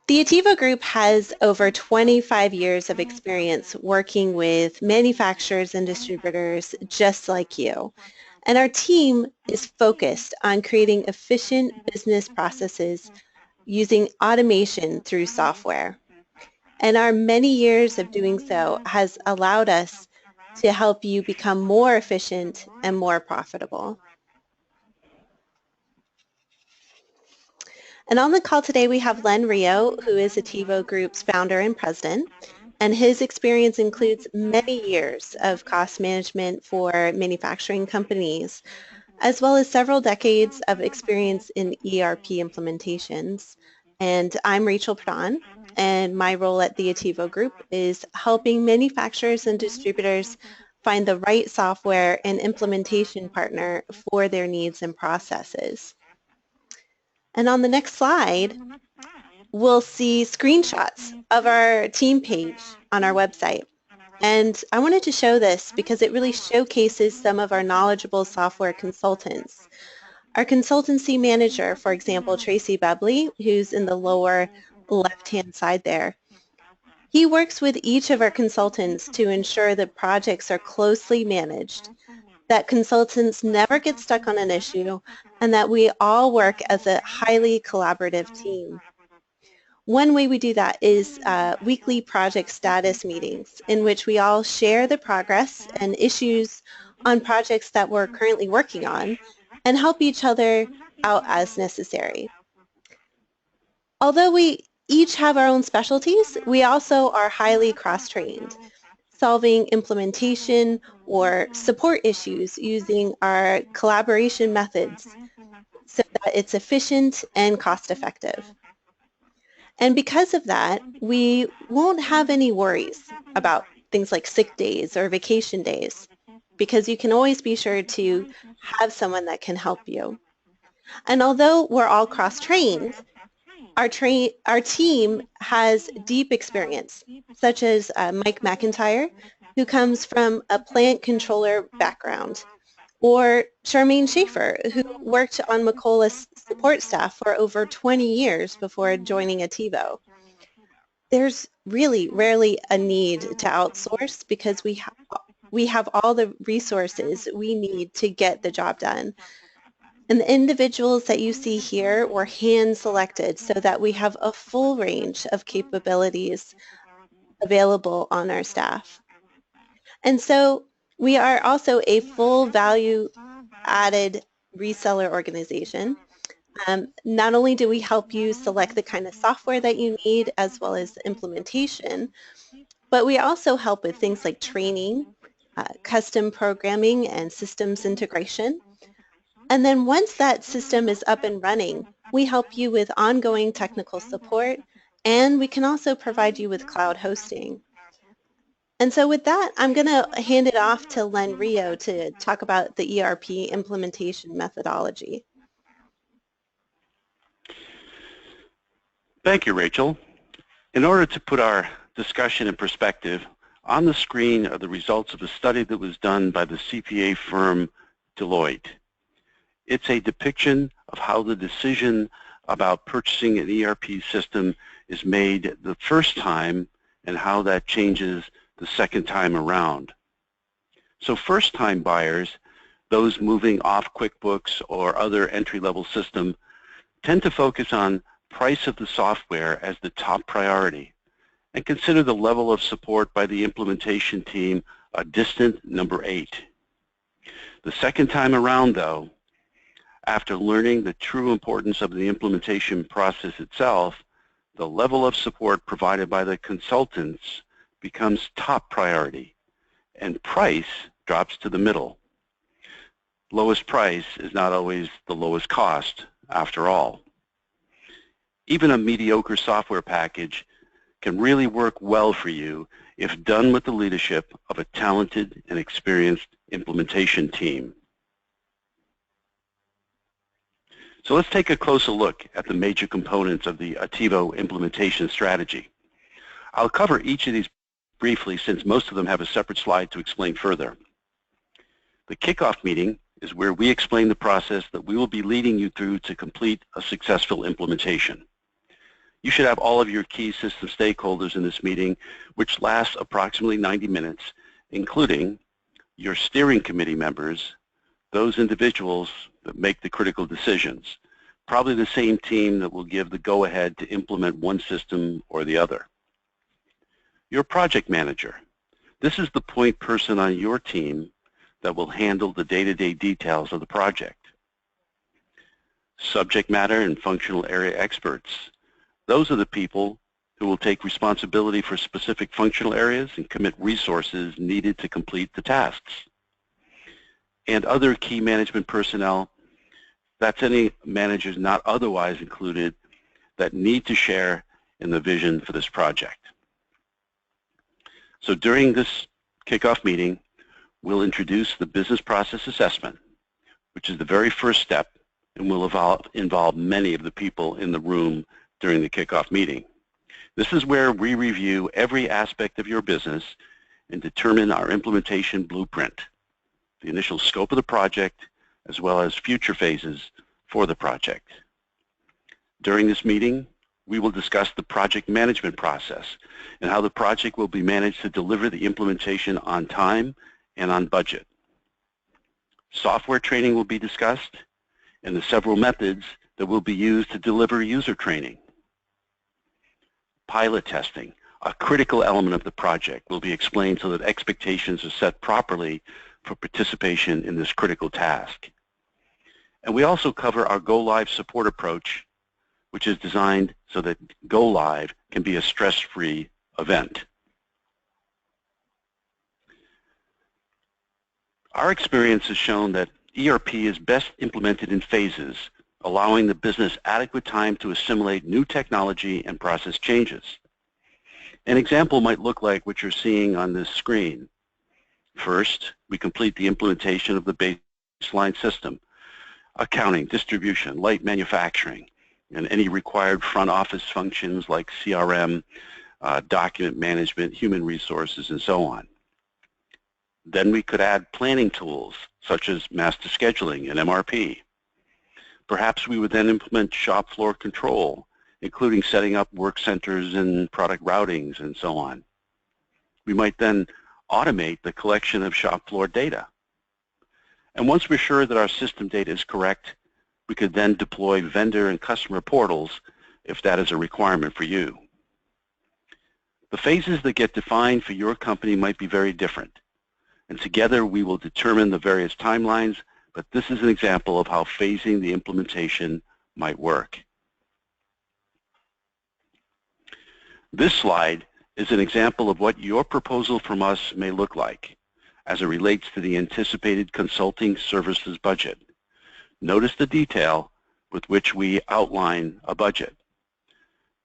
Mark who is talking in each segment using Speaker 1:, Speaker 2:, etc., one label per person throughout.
Speaker 1: The Attivo Group has over 25 years of experience working with manufacturers and distributors just like you. And our team is focused on creating efficient business processes using automation through software. And our many years of doing so has allowed us to help you become more efficient and more profitable. And on the call today, we have Len Rio, who is Attivo Group's founder and president, and his experience includes many years of cost management for manufacturing companies, as well as several decades of experience in ERP implementations. And I'm Rachel Pradhan, and my role at the Attivo Group is helping manufacturers and distributors find the right software and implementation partner for their needs and processes. And on the next slide, we'll see screenshots of our team page on our website. And I wanted to show this because it really showcases some of our knowledgeable software consultants. Our consultancy manager, for example, Tracy Bebley, who's in the lower left-hand side there, he works with each of our consultants to ensure that projects are closely managed, that consultants never get stuck on an issue, and that we all work as a highly collaborative team. One way we do that is weekly project status meetings in which we all share the progress and issues on projects that we're currently working on and help each other out as necessary. Although we each have our own specialties, we also are highly cross-trained, solving implementation or support issues using our collaboration methods so that it's efficient and cost-effective. And because of that, we won't have any worries about things like sick days or vacation days, because you can always be sure to have someone that can help you. And although we're all cross-trained, our team has deep experience, such as Mike McIntyre, who comes from a plant controller background, or Charmaine Schaefer, who worked on Macola's support staff for over 20 years before joining Ativo. There's really rarely a need to outsource because we have all the resources we need to get the job done. And the individuals that you see here were hand-selected so that we have a full range of capabilities available on our staff. And so we are also a full value-added reseller organization. Not only do we help you select the kind of software that you need as well as implementation, but we also help with things like training, custom programming, and systems integration. And then once that system is up and running, we help you with ongoing technical support, and we can also provide you with cloud hosting. And so with that, I'm going to hand it off to Len Rio to talk about the ERP implementation methodology.
Speaker 2: Thank you, Rachel. In order to put our discussion in perspective, on the screen are the results of a study that was done by the CPA firm Deloitte. It's a depiction of how the decision about purchasing an ERP system is made the first time and how that changes the second time around. So first-time buyers, those moving off QuickBooks or other entry-level system, tend to focus on price of the software as the top priority and consider the level of support by the implementation team a distant number 8. The second time around, though, after learning the true importance of the implementation process itself, the level of support provided by the consultants becomes top priority, and price drops to the middle. Lowest price is not always the lowest cost, after all. Even a mediocre software package can really work well for you if done with the leadership of a talented and experienced implementation team. So let's take a closer look at the major components of the Ativo implementation strategy. I'll cover each of these briefly since most of them have a separate slide to explain further. The kickoff meeting is where we explain the process that we will be leading you through to complete a successful implementation. You should have all of your key system stakeholders in this meeting, which lasts approximately 90 minutes, including your steering committee members, those individuals that make the critical decisions, probably the same team that will give the go-ahead to implement one system or the other. Your project manager. This is the point person on your team that will handle the day-to-day details of the project. Subject matter and functional area experts. Those are the people who will take responsibility for specific functional areas and commit resources needed to complete the tasks. And other key management personnel, that's any managers not otherwise included that need to share in the vision for this project. So during this kickoff meeting, we'll introduce the business process assessment, which is the very first step and will involve many of the people in the room during the kickoff meeting. This is where we review every aspect of your business and determine our implementation blueprint, the initial scope of the project, as well as future phases for the project. During this meeting, we will discuss the project management process and how the project will be managed to deliver the implementation on time and on budget. Software training will be discussed and the several methods that will be used to deliver user training. Pilot testing, a critical element of the project, will be explained so that expectations are set properly for participation in this critical task. And we also cover our go-live support approach, which is designed so that go-live can be a stress-free event. Our experience has shown that ERP is best implemented in phases, allowing the business adequate time to assimilate new technology and process changes. An example might look like what you're seeing on this screen. First, we complete the implementation of the baseline system, accounting, distribution, light manufacturing, and any required front office functions like CRM, document management, human resources, and so on. Then we could add planning tools such as master scheduling and MRP. Perhaps we would then implement shop floor control, including setting up work centers and product routings and so on. We might then automate the collection of shop floor data. And once we're sure that our system data is correct, we could then deploy vendor and customer portals if that is a requirement for you. The phases that get defined for your company might be very different, and together we will determine the various timelines, but this is an example of how phasing the implementation might work. This slide is an example of what your proposal from us may look like as it relates to the anticipated consulting services budget. Notice the detail with which we outline a budget.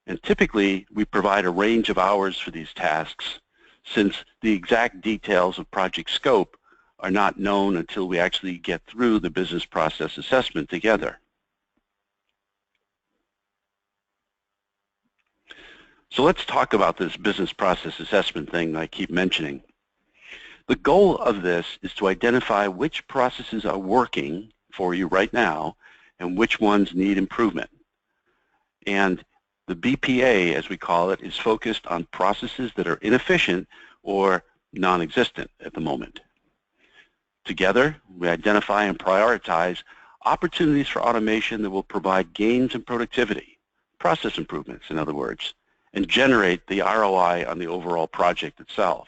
Speaker 2: And typically, we provide a range of hours for these tasks, since the exact details of project scope are not known until we actually get through the business process assessment together. So let's talk about this business process assessment thing that I keep mentioning. The goal of this is to identify which processes are working for you right now and which ones need improvement. And the BPA, as we call it, is focused on processes that are inefficient or non-existent at the moment. Together, we identify and prioritize opportunities for automation that will provide gains in productivity, process improvements, in other words, and generate the ROI on the overall project itself.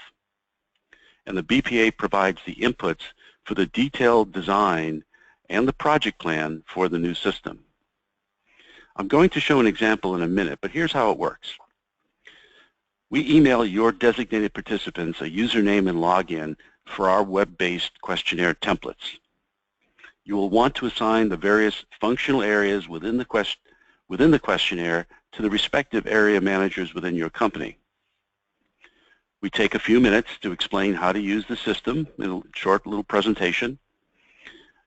Speaker 2: And the BPA provides the inputs for the detailed design and the project plan for the new system. I'm going to show an example in a minute, but here's how it works. We email your designated participants a username and login for our web-based questionnaire templates. You will want to assign the various functional areas within the questionnaire to the respective area managers within your company. We take a few minutes to explain how to use the system in a short little presentation.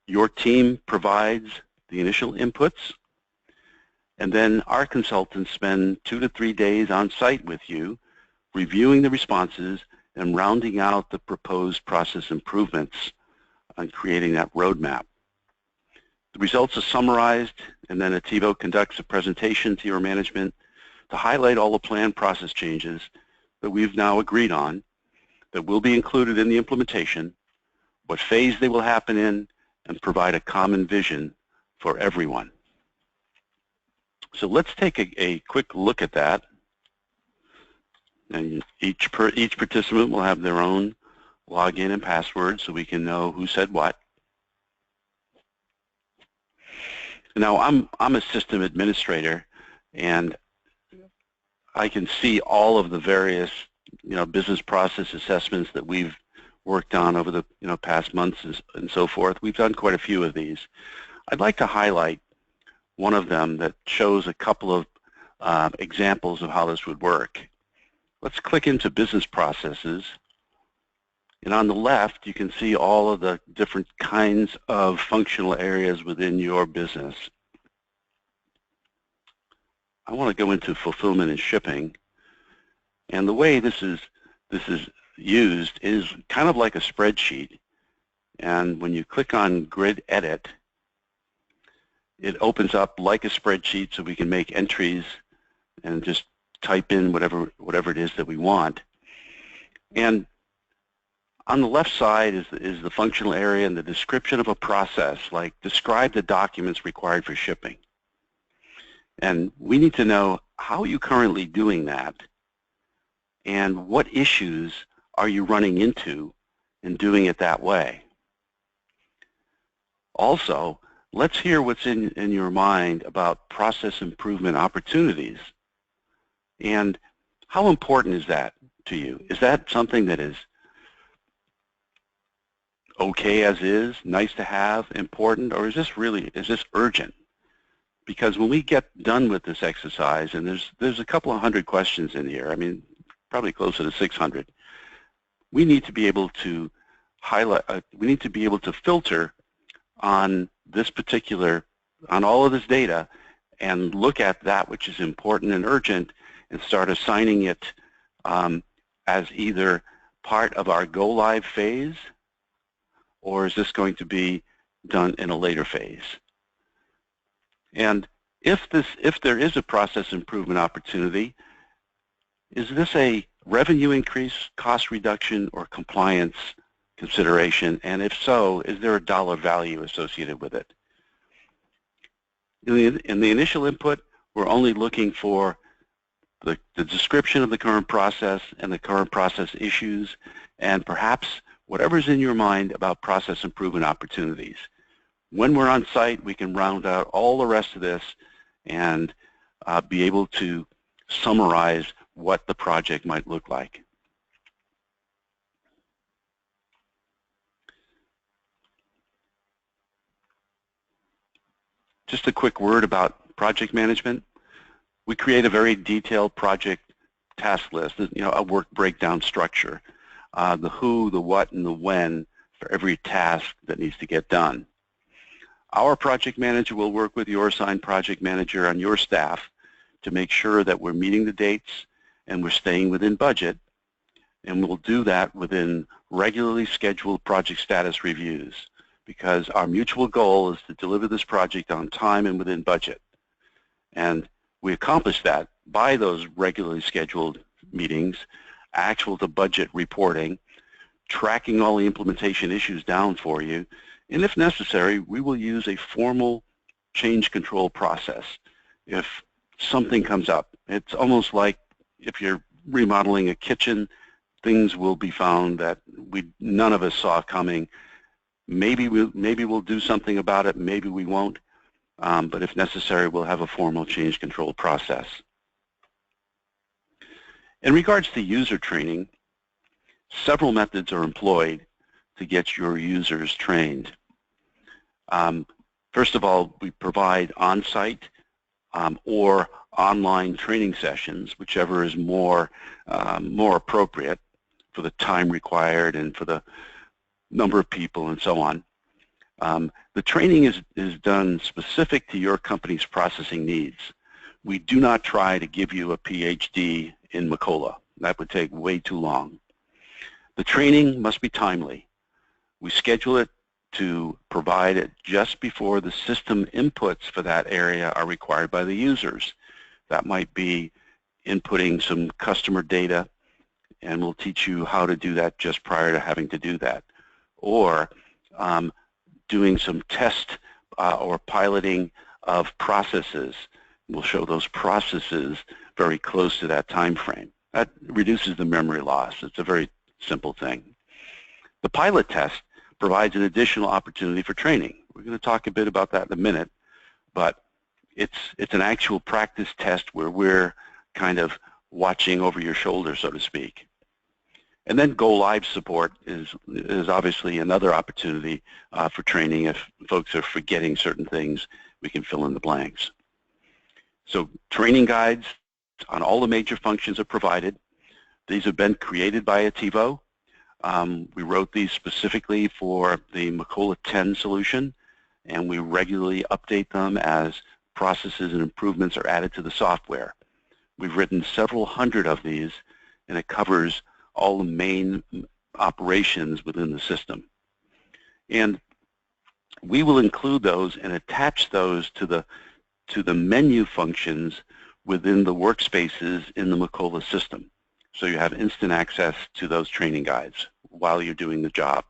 Speaker 2: Your team provides the initial inputs, and then our consultants spend 2 to 3 days on site with you, reviewing the responses and rounding out the proposed process improvements and creating that roadmap. The results are summarized, and then Ativo conducts a presentation to your management to highlight all the planned process changes that we've now agreed on that will be included in the implementation, what phase they will happen in, and provide a common vision for everyone. So let's take a quick look at that. And each participant will have their own login and password so we can know who said what. Now I'm a system administrator, and I can see all of the various business process assessments that we've worked on over the past months and so forth. We've done quite a few of these. I'd like to highlight one of them that shows a couple of examples of how this would work. Let's click into business processes, and on the left you can see all of the different kinds of functional areas within your business. I want to go into fulfillment and shipping, and the way this is used is kind of like a spreadsheet, and when you click on Grid Edit, it opens up like a spreadsheet so we can make entries and just type in whatever it is that we want. And on the left side is the functional area and the description of a process, like describe the documents required for shipping. And we need to know, how are you currently doing that? And what issues are you running into in doing it that way? Also, let's hear what's in your mind about process improvement opportunities. And how important is that to you? Is that something that is okay as is, nice to have, important, or is this urgent? Because when we get done with this exercise, and there's a couple of hundred questions in here, I mean, probably closer to 600, we need to be able to highlight, we need to be able to filter on all of this data and look at that which is important and urgent and start assigning it as either part of our go-live phase, or is this going to be done in a later phase? And if there is a process improvement opportunity, is this a revenue increase, cost reduction, or compliance consideration? And if so, is there a dollar value associated with it? In the initial input, we're only looking for the description of the current process and the current process issues, and perhaps whatever's in your mind about process improvement opportunities. When we're on site, we can round out all the rest of this and be able to summarize what the project might look like. Just a quick word about project management. We create a very detailed project task list, a work breakdown structure, the who, the what, and the when for every task that needs to get done. Our project manager will work with your assigned project manager on your staff to make sure that we're meeting the dates and we're staying within budget, and we'll do that within regularly scheduled project status reviews, because our mutual goal is to deliver this project on time and within budget. And we accomplish that by those regularly scheduled meetings, actual to budget reporting, tracking all the implementation issues down for you, and if necessary, we will use a formal change control process if something comes up. It's almost like if you're remodeling a kitchen, things will be found that none of us saw coming. Maybe we'll do something about it, maybe we won't, but if necessary, we'll have a formal change control process. In regards to user training, several methods are employed to get your users trained. First of all, we provide on-site or online training sessions, whichever is more appropriate for the time required and for the number of people and so on. The training is done specific to your company's processing needs. We do not try to give you a PhD in Macola. That would take way too long. The training must be timely. We schedule it to provide it just before the system inputs for that area are required by the users. That might be inputting some customer data, and we'll teach you how to do that just prior to having to do that. Or doing some test or piloting of processes. We'll show those processes very close to that time frame. That reduces the memory loss. It's a very simple thing. The pilot test provides an additional opportunity for training. We're going to talk a bit about that in a minute, but it's an actual practice test where we're kind of watching over your shoulder, so to speak. And then go live support is obviously another opportunity for training. If folks are forgetting certain things, we can fill in the blanks. So training guides on all the major functions are provided. These have been created by Ativo. We wrote these specifically for the Macola 10 solution, and we regularly update them as processes and improvements are added to the software. We've written several hundred of these, and it covers all the main operations within the system. And we will include those and attach those to the menu functions within the workspaces in the Macola system. So you have instant access to those training guides while you're doing the job.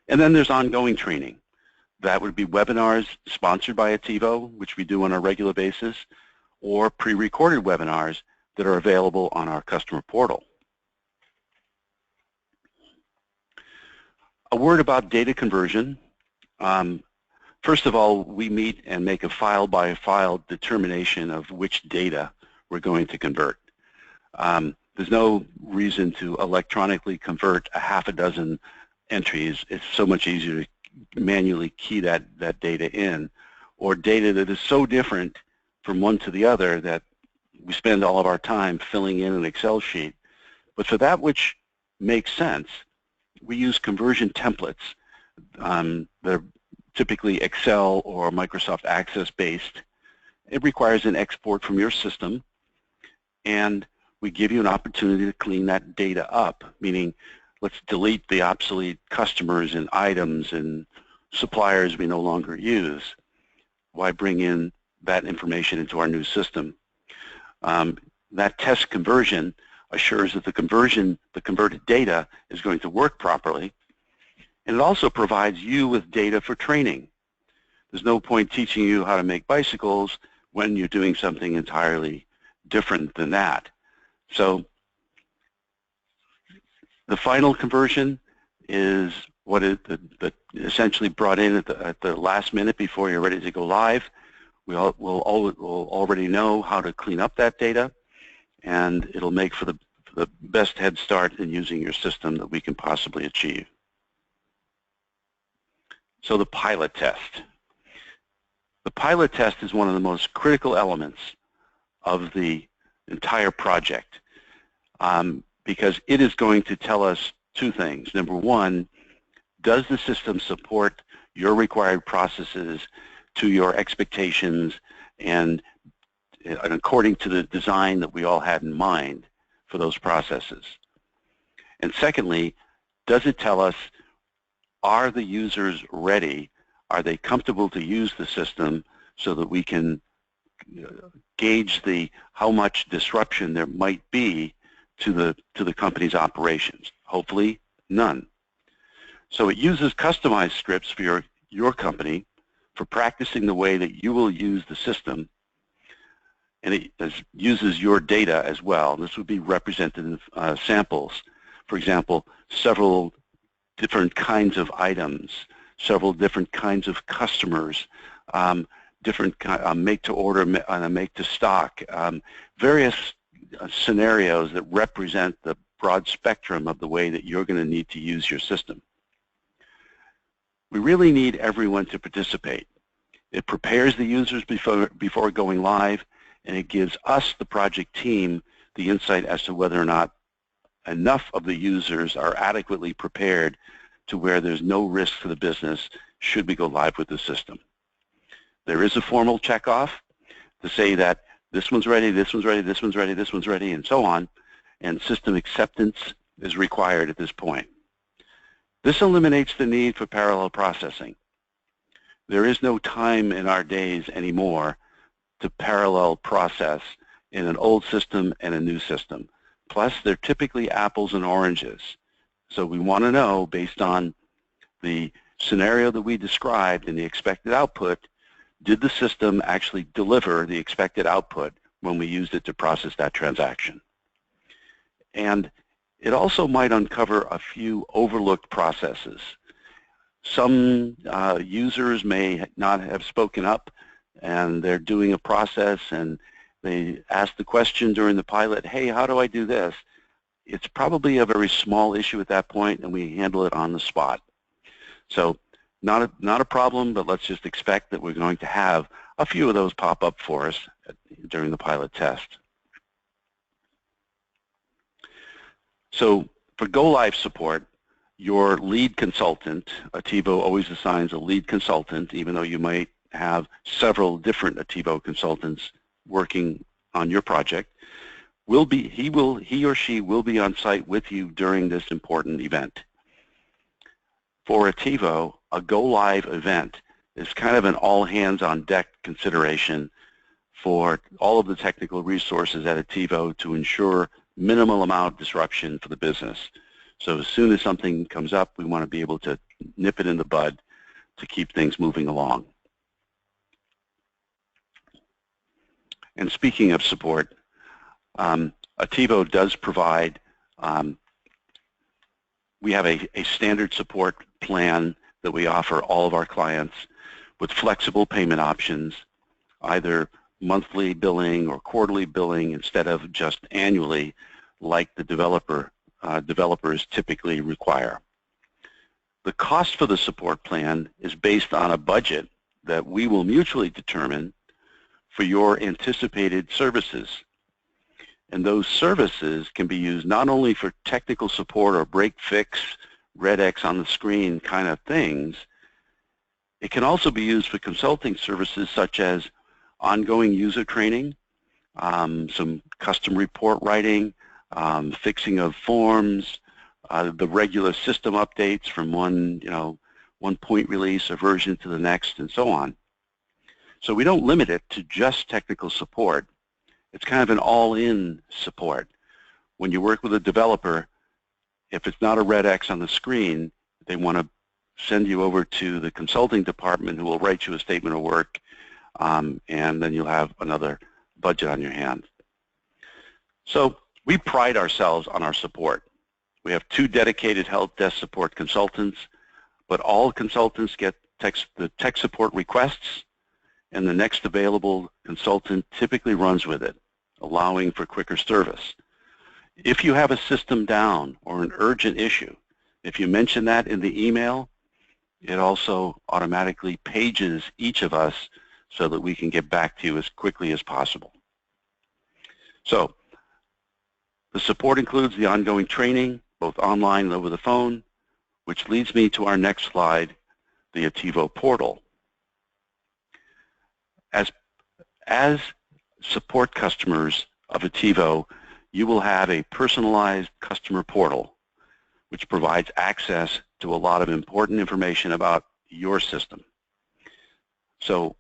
Speaker 2: And then there's ongoing training. That would be webinars sponsored by Ativo, which we do on a regular basis, or pre-recorded webinars that are available on our customer portal. A word about data conversion. First of all, we meet and make a file-by-file determination of which data we're going to convert. There's no reason to electronically convert a half a dozen entries. It's so much easier to manually key that data in, or data that is so different from one to the other that we spend all of our time filling in an Excel sheet. But for that which makes sense, we use conversion templates that are typically Excel or Microsoft Access based. It requires an export from your system, and we give you an opportunity to clean that data up, meaning let's delete the obsolete customers and items and suppliers we no longer use. Why bring in that information into our new system? That test conversion assures that the converted data is going to work properly, and it also provides you with data for training. There's no point teaching you how to make bicycles when you're doing something entirely different than that. So the final conversion is what is essentially brought in at the last minute before you're ready to go live. We'll already know how to clean up that data, and it'll make for the best head start in using your system that we can possibly achieve. So the pilot test. The pilot test is one of the most critical elements of the entire project because it is going to tell us two things. Number one, does the system support your required processes to your expectations and according to the design that we all had in mind for those processes? And secondly, does it tell us, are the users ready? Are they comfortable to use the system so that we can gauge how much disruption there might be to the company's operations? Hopefully none. So it uses customized scripts for your company for practicing the way that you will use the system, and it uses your data as well. This would be represented in samples. For example, several different kinds of items, several different kinds of customers, different make to order, make to stock, various scenarios that represent the broad spectrum of the way that you're going to need to use your system. We really need everyone to participate. It prepares the users before going live, and it gives us, the project team, the insight as to whether or not enough of the users are adequately prepared to where there's no risk to the business should we go live with the system. There is a formal checkoff to say that this one's ready, this one's ready, this one's ready, this one's ready, and so on, and system acceptance is required at this point. This eliminates the need for parallel processing. There is no time in our days anymore to parallel process in an old system and a new system. Plus, they're typically apples and oranges. So we want to know, based on the scenario that we described and the expected output, did the system actually deliver the expected output when we used it to process that transaction? And it also might uncover a few overlooked processes. Some users may not have spoken up, and they're doing a process and they ask the question during the pilot, hey, how do I do this? It's probably a very small issue at that point, and we handle it on the spot. So not a problem, but let's just expect that we're going to have a few of those pop up for us during the pilot test. So for go-live support, your lead consultant, Ativo always assigns a lead consultant, even though you might have several different Ativo consultants working on your project. He or she will be on site with you during this important event. For Ativo, a go-live event is kind of an all-hands-on-deck consideration for all of the technical resources at Ativo to ensure minimal amount of disruption for the business. So as soon as something comes up, we want to be able to nip it in the bud to keep things moving along. And speaking of support, Ativo does provide, we have a standard support plan that we offer all of our clients with flexible payment options, either monthly billing or quarterly billing instead of just annually like the developers typically require. The cost for the support plan is based on a budget that we will mutually determine for your anticipated services. And those services can be used not only for technical support or break fix, red X on the screen kind of things, it can also be used for consulting services such as ongoing user training, some custom report writing, fixing of forms, the regular system updates from one point release or version to the next, and so on. So we don't limit it to just technical support. It's kind of an all-in support. When you work with a developer, if it's not a red X on the screen, they want to send you over to the consulting department who will write you a statement of work, and then you'll have another budget on your hands. So we pride ourselves on our support. We have 2 dedicated help desk support consultants, but all consultants get the tech support requests, and the next available consultant typically runs with it, allowing for quicker service. If you have a system down or an urgent issue, if you mention that in the email, it also automatically pages each of us so that we can get back to you as quickly as possible. So the support includes the ongoing training, both online and over the phone, which leads me to our next slide, the Ativo portal. As support customers of Ativo, you will have a personalized customer portal which provides access to a lot of important information about your system. So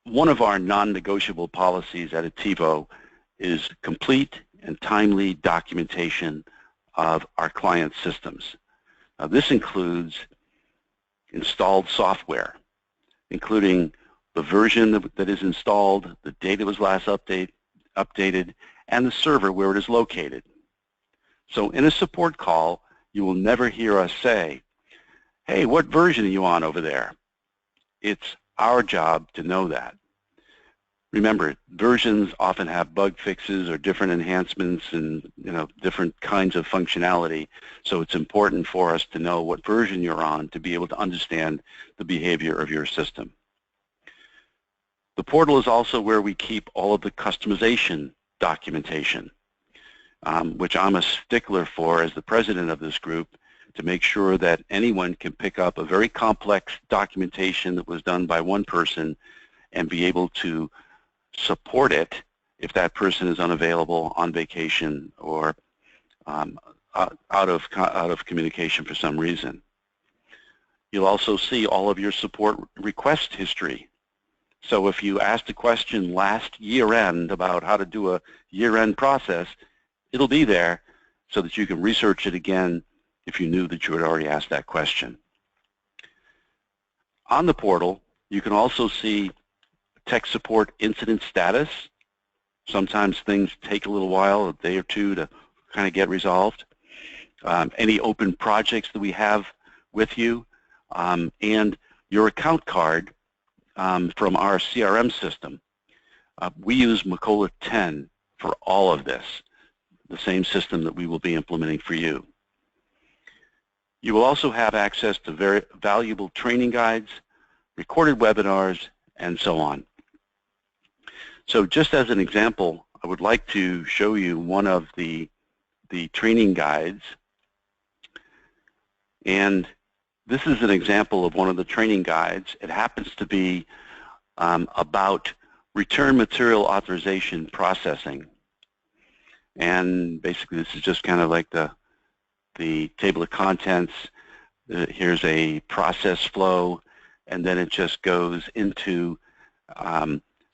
Speaker 2: one of our non-negotiable policies at Ativo is complete and timely documentation of our client systems. Now, this includes installed software, including the version that is installed, the date it was last updated, and the server where it is located. So in a support call, you will never hear us say, hey, what version are you on over there? It's our job to know that. Remember, versions often have bug fixes or different enhancements and different kinds of functionality, so it's important for us to know what version you're on to be able to understand the behavior of your system. The portal is also where we keep all of the customization documentation, which I'm a stickler for as the president of this group, to make sure that anyone can pick up a very complex documentation that was done by one person and be able to support it if that person is unavailable, on vacation, or out of communication for some reason. You'll also see all of your support request history So if you asked a question last year-end about how to do a year-end process, it'll be there so that you can research it again if you knew that you had already asked that question. On the portal, you can also see tech support incident status. Sometimes things take a little while, a day or two, to kind of get resolved. Any open projects that we have with you, and your account card from our CRM system. We use Macola 10 for all of this, the same system that we will be implementing for you. You will also have access to very valuable training guides, recorded webinars, and so on. So just as an example, I would like to show you one of the training guides. And this is an example of one of the training guides. It happens to be about return material authorization processing. And basically this is just kind of like the table of contents. Here's a process flow, and then it just goes into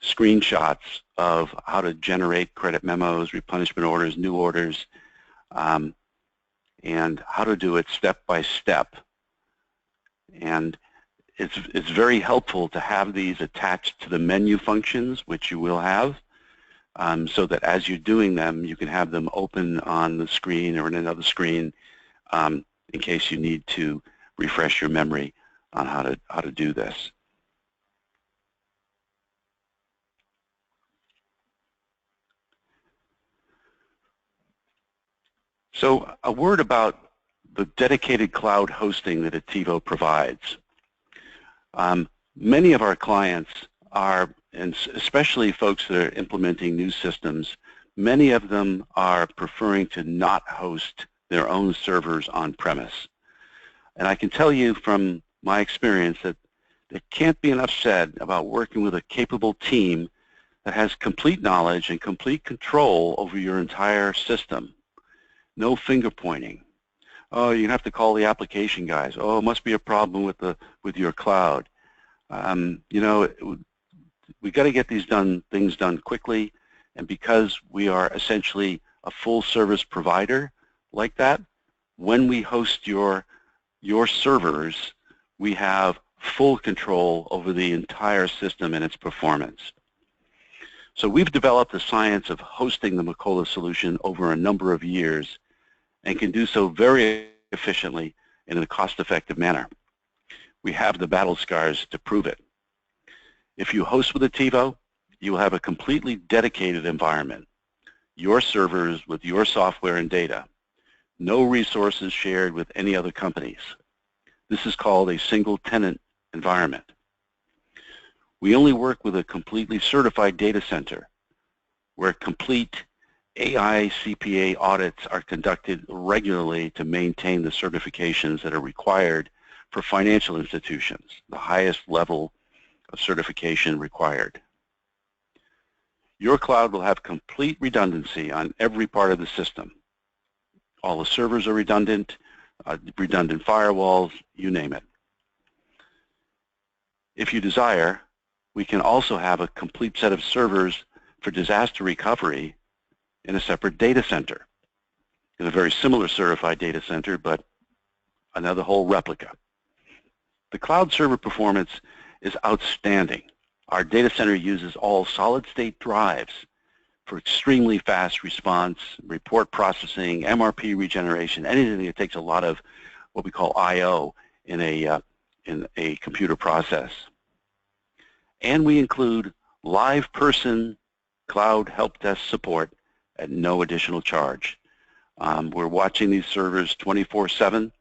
Speaker 2: screenshots of how to generate credit memos, replenishment orders, new orders, and how to do it step by step. And it's very helpful to have these attached to the menu functions, which you will have, so that as you're doing them, you can have them open on the screen or in another screen in case you need to refresh your memory on how to do this. So a word about the dedicated cloud hosting that Ativo provides. Many of our clients are, and especially folks that are implementing new systems, many of them are preferring to not host their own servers on premise. And I can tell you from my experience that there can't be enough said about working with a capable team that has complete knowledge and complete control over your entire system. No finger pointing. Oh, you have to call the application guys. Oh, it must be a problem with your cloud. You know, we got to get these things done quickly, and because we are essentially a full service provider like that, when we host your servers, we have full control over the entire system and its performance. So we've developed the science of hosting the Macola solution over a number of years and can do so very efficiently and in a cost-effective manner. We have the battle scars to prove it. If you host with Ativo, you will have a completely dedicated environment, your servers with your software and data, no resources shared with any other companies. This is called a single tenant environment. We only work with a completely certified data center where complete AI CPA audits are conducted regularly to maintain the certifications that are required for financial institutions, the highest level of certification required. Your cloud will have complete redundancy on every part of the system. All the servers are redundant, redundant firewalls, you name it. If you desire, we can also have a complete set of servers for disaster recovery in a separate data center, in a very similar certified data center, but another whole replica. The cloud server performance is outstanding. Our data center uses all solid-state drives for extremely fast response, report processing, MRP regeneration, anything that takes a lot of what we call I/O in a computer process. And we include live person cloud help desk support at no additional charge. We're watching these servers 24/7,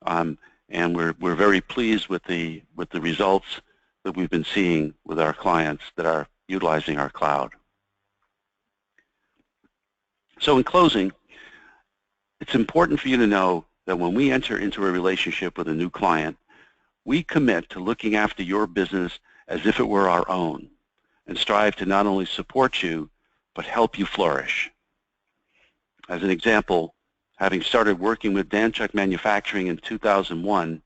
Speaker 2: and we're very pleased with the results that we've been seeing with our clients that are utilizing our cloud. So in closing, it's important for you to know that when we enter into a relationship with a new client, we commit to looking after your business as if it were our own and strive to not only support you, but help you flourish. As an example, having started working with Danchuk Manufacturing in 2001,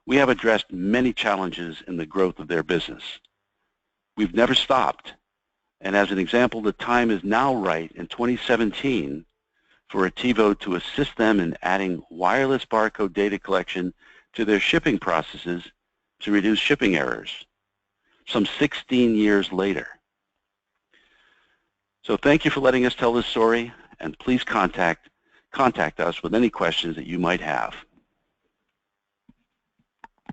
Speaker 2: we have addressed many challenges in the growth of their business. We've never stopped. And as an example, the time is now right in 2017 for Ativo to assist them in adding wireless barcode data collection to their shipping processes to reduce shipping errors, some 16 years later. So thank you for letting us tell this story, and please contact us with any questions that you might have.